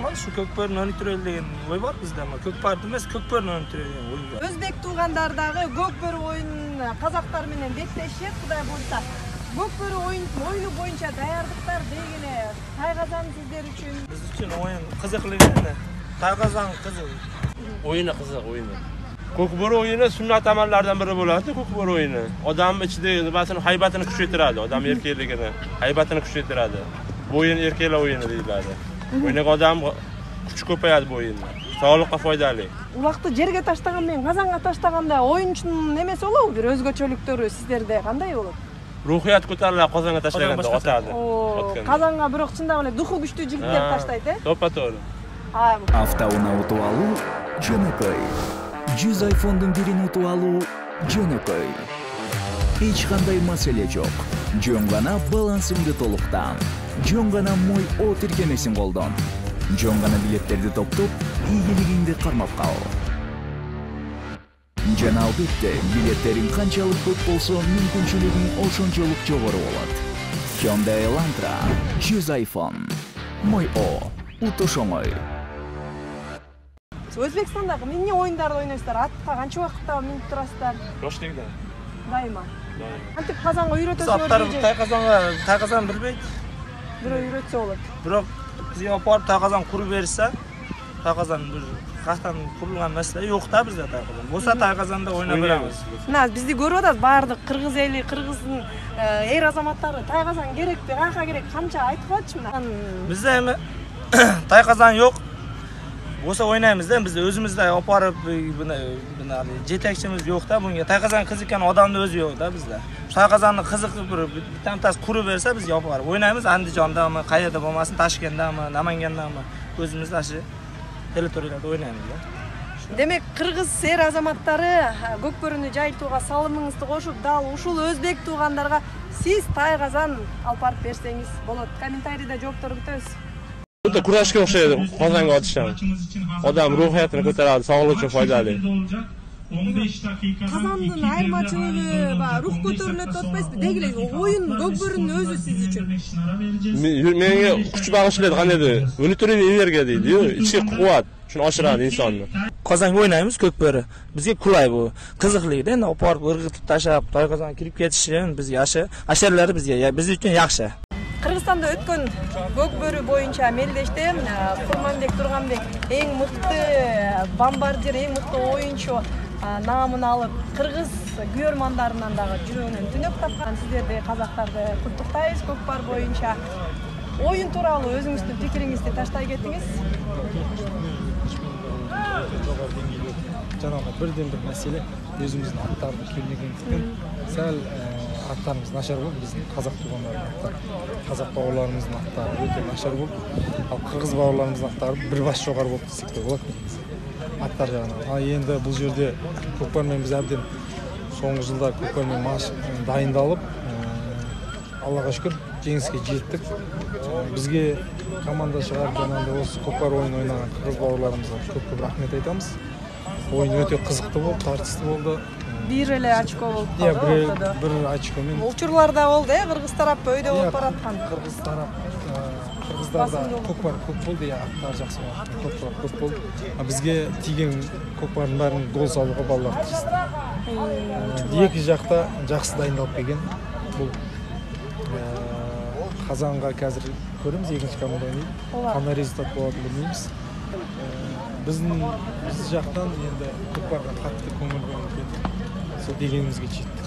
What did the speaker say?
Atmaz şu Көкбөрүн өнүктүрөлү деген ой бар бизде, ama Көкбарды эмес, Көкбөрүн өнүктүрөлү деген ой бар. Өзбек туугандардагы Көкбөрү оюнун казактар менен беттешет, Кудай буйрса. Көкбөрү оюну боюнча даярдыктар дегене Тайгазан сиздер үчүн? Биз үчүн оюн кызыклыгы, Тайгазан кызык. Oyunu kızık oyunu. Көкбөрү oyunu sünnet amellerden biri bo'ladi. Көкбөрү oyunu. Odam ichida nimasini haybatini kuchaytiradi, odam erkakligini, haybatini kuchaytiradi. Bu o'yin erkaklar o'yini deyiladi. O'ynagan odam kuchi ko'payadi bu o'yinda. Sog'liqqa foydali. Улакты жерге таштаган менен казанга таштаганда оюнчунун немеси болобу? Бир өзгөчөлүктөрү сиздерде кандай болот? Ruhiyat ko'tariladi qozonga tashlaganda otadi. Казанга бирок чындап эле духу күчтүү жигиттер таштайт, э? To'ppa-to'g'ri. Автоунаа утуп алуу жөнөкөй. 100 iPhone'дун бирин утуп алуу жөнөкөй. Эч кандай маселе жок. Жөн гана балансыңды толуктан. Жөн гана мой О тиркемесин колдон. Жөн гана билеттерди топтоп, ийгилигиңди кармап кал. Жана албетте, билеттериң канчалык көп болсо, мүмкүнчүлүгүң ошончолук жогору болот. Hyundai Elantra 100 iPhone. Мой О утуш оңой. Өзбекстандагы эмне оюндарды ойнойсуздар? Атка канча убакытта минип турасыздар? Роштигда. Дайыма. Антип казанга үйрөтөсүңөр Аттар Тайгазан билбейт. Бирөө үйрөтсө болот. Бирок бизге апарып Тайгазан куруп берсе, Тайгазан бир кактан курулган маселе жок да бизде Тайгазан. Болсо Тайгазанда ойноп беребиз. Мына бизди көрүп атат баардык кыргыз эли, кыргыздын эр азаматтары Тайгазан керекпи, канча керек, канча айтып атчы мына. Бизде эми Тайгазан жок. Болсо ойнаймыз да, бизде өзүмүздө апарып мына жетекчimiz жок да, буга Тайгазан кызык экен, адамдын өзү жок да бизде. Тайгазанды кызык бир тамтас куруп берсе биз апарып ойнаймыз. Андижондамы, кайерде болмасын, Ташкенттеби, Намангендеби өзүмүз ашы территорияларда ойнаймыз да. Демек кыргыз эр азаматтары Көкбөрүнү жайылтууга салымыңызды кошуп, дал ушул өзбек туугандарга сиз Тайгазан алып барып берсеңиз болот. Комментарийде жооптор күтөбүз. Xuddi kurashga o'xshaydi qozonga otish ham. Odam ruhiyatini ko'taradi, sog'liq uchun foydali. Казандын айырмачылыгы рух көтөрүнөт деп атпайсызбы? Деги эле оюн Көкбөрүнүн өзү сиз үчүн. Menga kuch bag'ishlaydi, qandaydir внутренний энергия deydi-yu, ichki quvvat, shuni oshiradi insonni. Qozonga o'ynaymiz Көкбөрү. Bizga qulay bu. Qiziqlikda endi oparib irg'itib tashab, Tayqozonga kirib ketishi biz yaxshi. Asharlari biz uchun yaxshi. Кыргызстанда өткөн Көкбөрү боюнча мелдеште Курманбек Турганбек эң мыкты бомбардир, эң мыкты оюнчу наамын алып, кыргыз күйөрмандарынан дагы жүрөгүнөн түнөк тапкан. Сиздерди казактарды куттуктайбыз Көкбар боюнча. Оюн тууралуу өзүңүздүн пикириңизди таштай кетиңиз. Жанагы бирден-бир маселе өзүбүздүн аттарды келмегендиктен сәл аттарымыз нашар болуп, биздин казак туугандардын аттары, казак бабаларыбыздын аттары өтө нашар болуп, ал кыргыз бабаларыбыздын аттары бир баш жогору болуп десек де болот. Аттар жагынан. Эndi бул жерде Көкбөр менен биз абден соңку жылда Көкбөр менен дайындалып, Аллага шүкүр жеңиске жеттик. Бизге команда чыгарып жанагындай осы Көкбөр оюн ойнаган кыргыз бабаларыбызга көп рахмет айтабыз. Ойын өтө кызыктуу болду, тартыстуу болду. Бир эле очко болуп калды. Бир очко менен. Учурларда болду, кыргыз тарап өйдө болуп бараткан. Кыргыз тарап, кыргыздарда Көкбөр көп болду, аттар жакшы көп болду. Бизге тийген Көкбөрдүн баарын гол салууга балдар тырышты. Эки жакта жакшы дайындалып келген. Бул Казанга азыр көрөмүз, экинчи команда ойнойт. Кандай результат болот билбейбиз. Биз жактан енді Көкбарга катты көңүл бөлүп сол дегенибизге жетти.